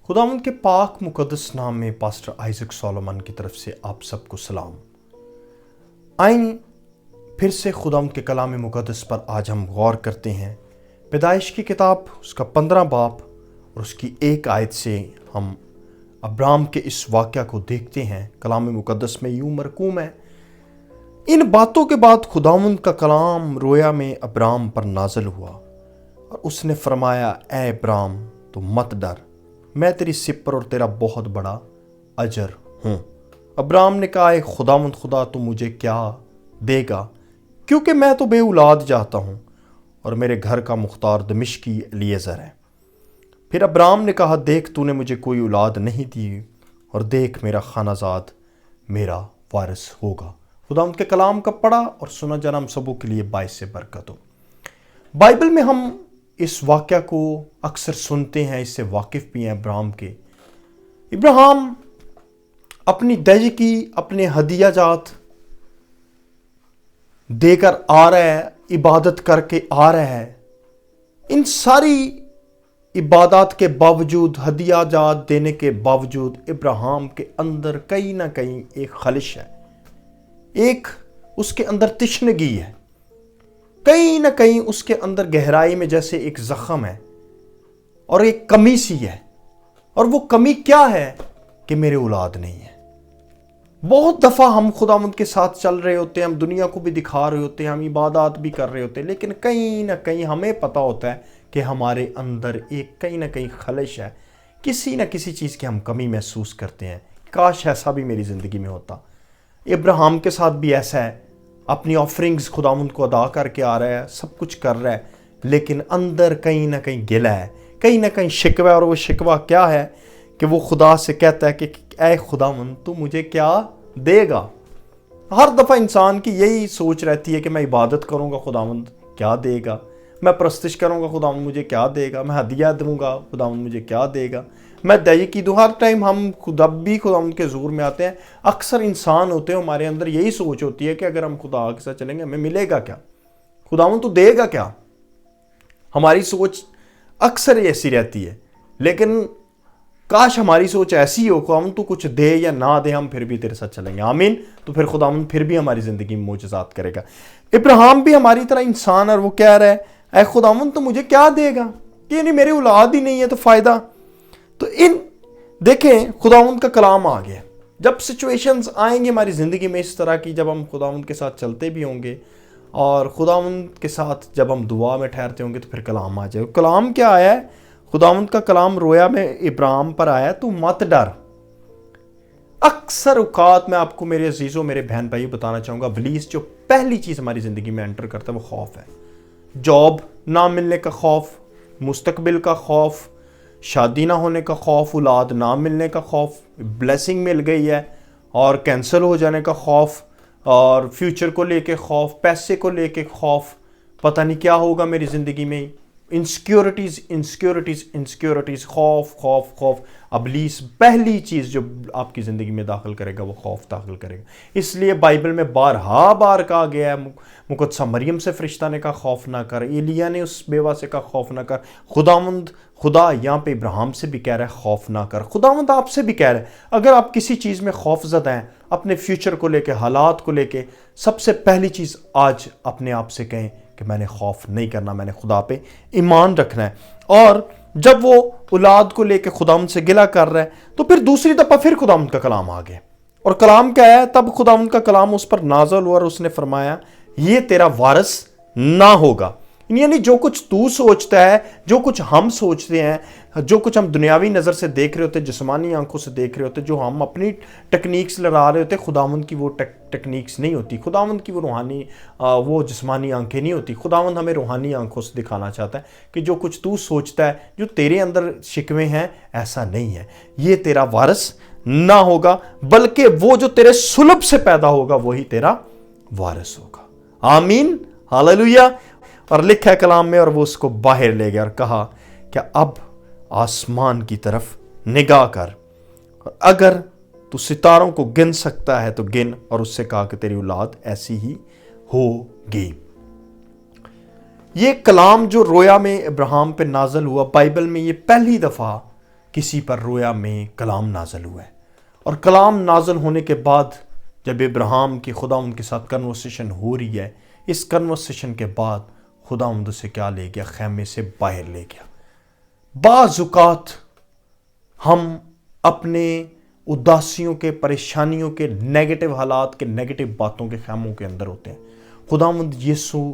خداوند کے پاک مقدس نام میں پاسٹر آئزک سولومن کی طرف سے آپ سب کو سلام۔ آئیں پھر سے خداوند کے کلام مقدس پر آج ہم غور کرتے ہیں۔ پیدائش کی کتاب اس کا 15 باب اور اس کی 1 آیت سے ہم ابرام کے اس واقعہ کو دیکھتے ہیں۔ کلام مقدس میں یوں مرقوم ہے: ان باتوں کے بعد خداوند کا کلام رویا میں ابرام پر نازل ہوا اور اس نے فرمایا، اے ابرام تو مت ڈر، میں تیری سپر اور تیرا بہت بڑا اجر ہوں۔ ابرام نے کہا، اے خداوند خدا تو مجھے کیا دے گا، کیونکہ میں تو بے اولاد جاتا ہوں اور میرے گھر کا مختار دمشقی الیعزر ہے۔ پھر ابرام نے کہا، دیکھ تو نے مجھے کوئی اولاد نہیں دی اور دیکھ میرا خانہ زاد میرا وارث ہوگا۔ خداوند کے کلام کا پڑھا اور سنا جانا ہم سبوں کے لیے باعث برکت ہو۔ بائبل میں ہم اس واقعہ کو اکثر سنتے ہیں، اس سے واقف بھی ہیں ابراہیم کے۔ ابراہیم اپنی دج کی اپنے ہدیہ جات دے کر آ رہا ہے، عبادت کر کے آ رہا ہے۔ ان ساری عبادات کے باوجود، ہدیہ جات دینے کے باوجود ابراہیم کے اندر کہیں نہ کہیں ایک خلش ہے، ایک اس کے اندر تشنگی ہے، کہیں نہ کہیں اس کے اندر گہرائی میں جیسے ایک زخم ہے اور ایک کمی سی ہے۔ اور وہ کمی کیا ہے کہ میرے اولاد نہیں ہے۔ بہت دفعہ ہم خداوند کے ساتھ چل رہے ہوتے ہیں، ہم دنیا کو بھی دکھا رہے ہوتے ہیں، ہم عبادات بھی کر رہے ہوتے ہیں، لیکن کہیں نہ کہیں ہمیں پتہ ہوتا ہے کہ ہمارے اندر ایک کہیں نہ کہیں خلش ہے، کسی نہ کسی چیز کی ہم کمی محسوس کرتے ہیں۔ کاش ایسا بھی میری زندگی میں ہوتا۔ ابراہیم کے ساتھ بھی ایسا ہے، اپنی آفرنگز خداوند کو ادا کر کے آ رہا ہے، سب کچھ کر رہا ہے، لیکن اندر کہیں نہ کہیں گلہ ہے، کہیں نہ کہیں شکوہ ہے۔ اور وہ شکوہ کیا ہے کہ وہ خدا سے کہتا ہے کہ اے خداوند تو مجھے کیا دے گا۔ ہر دفعہ انسان کی یہی سوچ رہتی ہے کہ میں عبادت کروں گا، خداوند کیا دے گا، میں پرستش کروں گا، خداوند مجھے کیا دے گا، میں ہدیہ دوں گا، خداوند مجھے کیا دے گا، میں دعی کی دوں۔ ہر ٹائم ہم خداوند کے حضور میں آتے ہیں، اکثر انسان ہوتے ہیں ہمارے اندر یہی سوچ ہوتی ہے کہ اگر ہم خدا کے ساتھ چلیں گے ہمیں ملے گا کیا، خداوند تو دے گا کیا۔ ہماری سوچ اکثر ایسی رہتی ہے، لیکن کاش ہماری سوچ ایسی ہو، خداوند تو کچھ دے یا نہ دے، ہم پھر بھی تیرے ساتھ چلیں گے، آمین۔ تو پھر خداوند پھر بھی ہماری زندگی میں معجزات کرے گا۔ ابراہیم بھی ہماری طرح انسان، اور وہ کہہ رہا ہے، اے خداوند تو مجھے کیا دے گا، یعنی میری اولاد ہی نہیں ہے تو فائدہ۔ تو دیکھیں خداوند کا کلام آ گیا۔ جب سچویشنز آئیں گے ہماری زندگی میں اس طرح کی، جب ہم خداوند کے ساتھ چلتے بھی ہوں گے اور خداوند کے ساتھ جب ہم دعا میں ٹھہرتے ہوں گے، تو پھر کلام آ جائے گا۔ کلام کیا آیا ہے؟ خداوند کا کلام رویا میں ابراہیم پر آیا، تو مت ڈر۔ اکثر اوقات میں آپ کو میرے عزیزوں، میرے بہن بھائی بتانا چاہوں گا، ابلیس جو پہلی چیز ہماری زندگی میں انٹر کرتا ہے وہ خوف ہے۔ جاب نہ ملنے کا خوف، مستقبل کا خوف، شادی نہ ہونے کا خوف، اولاد نہ ملنے کا خوف، بلیسنگ مل گئی ہے اور کینسل ہو جانے کا خوف، اور فیوچر کو لے کے خوف، پیسے کو لے کے خوف، پتہ نہیں کیا ہوگا میری زندگی میں، انسیکیورٹیز، خوف۔ ابلیس پہلی چیز جو آپ کی زندگی میں داخل کرے گا وہ خوف داخل کرے گا۔ اس لیے بائبل میں بار کہا گیا ہے، مقدسہ مریم سے فرشتہ نے کہا خوف نہ کر، ایلیا نے اس بیوہ سے کہا خوف نہ کر، خدا یہاں پہ ابراہیم سے بھی کہہ رہا ہے خوف نہ کر۔ خداوند آپ سے بھی کہہ رہا ہے، اگر آپ کسی چیز میں خوف زدہ ہیں، اپنے فیوچر کو لے کے، حالات کو لے کے، سب سے پہلی چیز آج اپنے آپ سے کہیں کہ میں نے خوف نہیں کرنا، میں نے خدا پہ ایمان رکھنا ہے۔ اور جب وہ اولاد کو لے کے خداوند سے گلہ کر رہا ہے، تو پھر دوسری دفعہ پھر خداوند کا کلام آ گیا۔ اور کلام کیا ہے؟ تب خداوند کا کلام اس پر نازل ہوا اور اس نے فرمایا، یہ تیرا وارث نہ ہوگا۔ یعنی جو کچھ تو سوچتا ہے، جو کچھ ہم سوچتے ہیں، جو کچھ ہم دنیاوی نظر سے دیکھ رہے ہوتے، جسمانی آنکھوں سے دیکھ رہے ہوتے، جو ہم اپنی ٹیکنیکس لڑا رہے ہوتے، خداوند کی وہ ٹیکنیکس نہیں ہوتی، خداوند کی وہ روحانی وہ جسمانی آنکھیں نہیں ہوتی۔ خداوند ہمیں روحانی آنکھوں سے دکھانا چاہتا ہے کہ جو کچھ تو سوچتا ہے، جو تیرے اندر شکوے ہیں، ایسا نہیں ہے، یہ تیرا وارث نہ ہوگا، بلکہ وہ جو تیرے صلب سے پیدا ہوگا وہی تیرا وارث ہوگا۔ آمین، ہاللویہ۔ اور لکھا ہے کلام میں، اور وہ اس کو باہر لے گیا اور کہا کہ اب آسمان کی طرف نگاہ کر، اور اگر تو ستاروں کو گن سکتا ہے تو گن، اور اس سے کہا کہ تیری اولاد ایسی ہی ہوگی۔ یہ کلام جو رویا میں ابراہیم پہ نازل ہوا، بائبل میں یہ پہلی دفعہ کسی پر رویا میں کلام نازل ہوا ہے، اور کلام نازل ہونے کے بعد جب ابراہیم کی خدا ان کے ساتھ کنورسیشن ہو رہی ہے، اس کنورسیشن کے بعد خدا اسے کیا لے گیا؟ خیمے سے باہر لے گیا۔ بعض اوقات ہم اپنے اداسیوں کے، پریشانیوں کے، نیگیٹو حالات کے، نیگیٹو باتوں کے خیموں کے اندر ہوتے ہیں۔ خداوند یسوع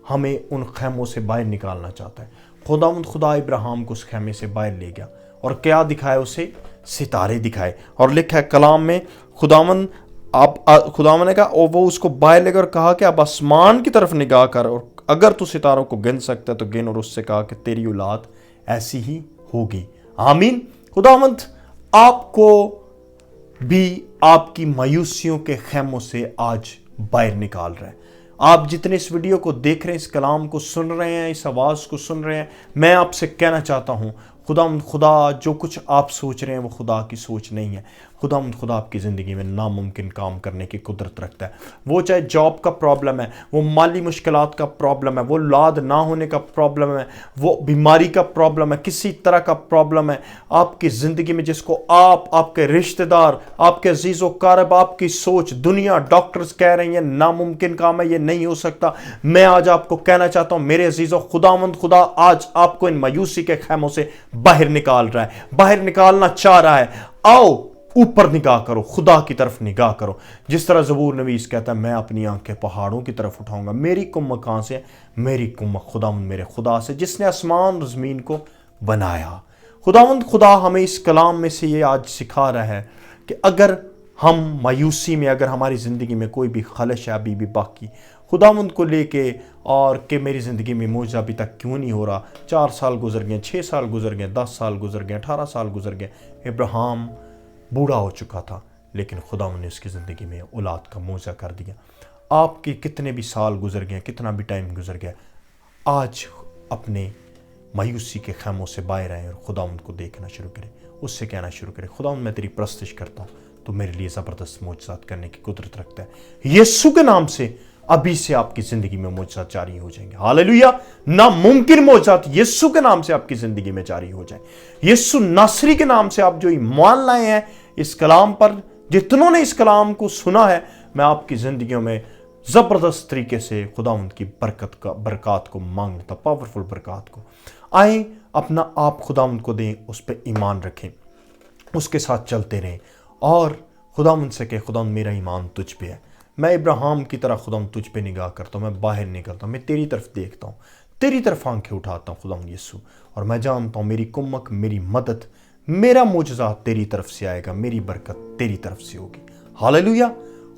ہمیں ان خیموں سے باہر نکالنا چاہتا ہے۔ خدا ابراہیم کو اس خیمے سے باہر لے گیا اور کیا دکھائے اسے؟ ستارے دکھائے، اور لکھا ہے کلام میں خداوند نے کہا، اور وہ اس کو باہر لے گا اور کہا کہ اب آسمان کی طرف نگاہ کر، اور اگر تو ستاروں کو گن سکتا ہے تو گن، اور اس سے کہا کہ تیری اولاد ایسی ہی ہوگی۔ آمین۔ خداوند آپ کو بھی آپ کی مایوسیوں کے خیموں سے آج باہر نکال رہا ہے۔ آپ جتنے اس ویڈیو کو دیکھ رہے ہیں، اس کلام کو سن رہے ہیں، اس آواز کو سن رہے ہیں، میں آپ سے کہنا چاہتا ہوں، خدا جو کچھ آپ سوچ رہے ہیں وہ خدا کی سوچ نہیں ہے۔ خدا آپ کی زندگی میں ناممکن کام کرنے کی قدرت رکھتا ہے۔ وہ چاہے جاب کا پرابلم ہے، وہ مالی مشکلات کا پرابلم ہے، وہ اولاد نہ ہونے کا پرابلم ہے، وہ بیماری کا پرابلم ہے، کسی طرح کا پرابلم ہے آپ کی زندگی میں، جس کو آپ کے رشتہ دار، آپ کے عزیز و قارب، آپ کی سوچ، دنیا، ڈاکٹرز کہہ رہے ہیں ناممکن کام ہے، یہ نہیں ہو سکتا۔ میں آج آپ کو کہنا چاہتا ہوں میرے عزیزو، خدا آج آپ کو ان مایوسی کے خیموں سے باہر نکال رہا ہے، باہر نکالنا چاہ رہا ہے۔ آؤ اوپر نگاہ کرو، خدا کی طرف نگاہ کرو۔ جس طرح زبور نویس کہتا ہے، میں اپنی آنکھیں پہاڑوں کی طرف اٹھاؤں گا۔ میری کمک کہاں سے؟ میری کمک خداوند میرے خدا سے، جس نے آسمان اور زمین کو بنایا۔ خدا ہمیں اس کلام میں سے یہ آج سکھا رہا ہے کہ اگر ہم مایوسی میں، اگر ہماری زندگی میں کوئی بھی خلش ہے ابھی بھی باقی، خداوند کو لے کے، اور کہ میری زندگی میں معجزہ ابھی تک کیوں نہیں ہو رہا، 4 سال گزر گئے، 6 سال گزر گئے، 10 سال گزر گئے، 18 سال گزر گئے۔ ابراہیم بوڑھا ہو چکا تھا، لیکن خداوند نے اس کی زندگی میں اولاد کا معجزہ کر دیا۔ آپ کے کتنے بھی سال گزر گئے، کتنا بھی ٹائم گزر گیا، آج اپنے مایوسی کے خیموں سے باہر آئیں اور خداوند کو دیکھنا شروع کریں، اس سے کہنا شروع کریں، خداوند میں تیری پرستش کرتا ہوں، تو میرے لیے زبردست معجزات کرنے کی قدرت رکھتا ہے۔ یسوع کے نام سے ابھی سے آپ کی زندگی میں معجزات جاری ہو جائیں گے۔ ہاللیلویہ۔ ناممکن معجزات یسوع کے نام سے آپ کی زندگی میں جاری ہو جائیں۔ یسوع ناصری کے نام سے آپ جو ایمان لائے ہیں اس کلام پر، جتنوں نے اس کلام کو سنا ہے، میں آپ کی زندگیوں میں زبردست طریقے سے خداوند کی برکات کو مانگ لیتا، پاورفل برکات کو۔ آئیں اپنا آپ خداوند کو دیں، اس پہ ایمان رکھیں، اس کے ساتھ چلتے رہیں، اور خداوند سے کہ خداوند میرا ایمان تجھ پہ ہے۔ میں ابراہیم کی طرح خداوند تجھ پہ نگاہ کرتا ہوں، میں باہر نکلتا ہوں، میں تیری طرف دیکھتا ہوں، تیری طرف آنکھیں اٹھاتا ہوں خداوند یسوع، اور میں جانتا ہوں میری کمک، میری مدد، میرا معجزہ تیری طرف سے آئے گا، میری برکت تیری طرف سے ہوگی۔ ہاللیلویہ۔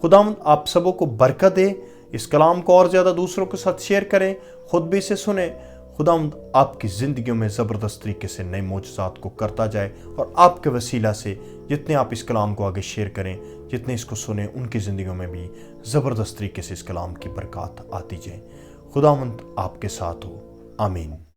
خداوند آپ سبوں کو برکت دے، اس کلام کو اور زیادہ دوسروں کے ساتھ شیئر کریں، خود بھی اسے سنیں۔ خداوند آپ کی زندگیوں میں زبردست طریقے سے نئے معجزات کو کرتا جائے، اور آپ کے وسیلہ سے جتنے آپ اس کلام کو آگے شیئر کریں، جتنے اس کو سنیں، ان کی زندگیوں میں بھی زبردست طریقے سے اس کلام کی برکات آتی جائیں۔ خداوند آپ کے ساتھ ہو۔ آمین۔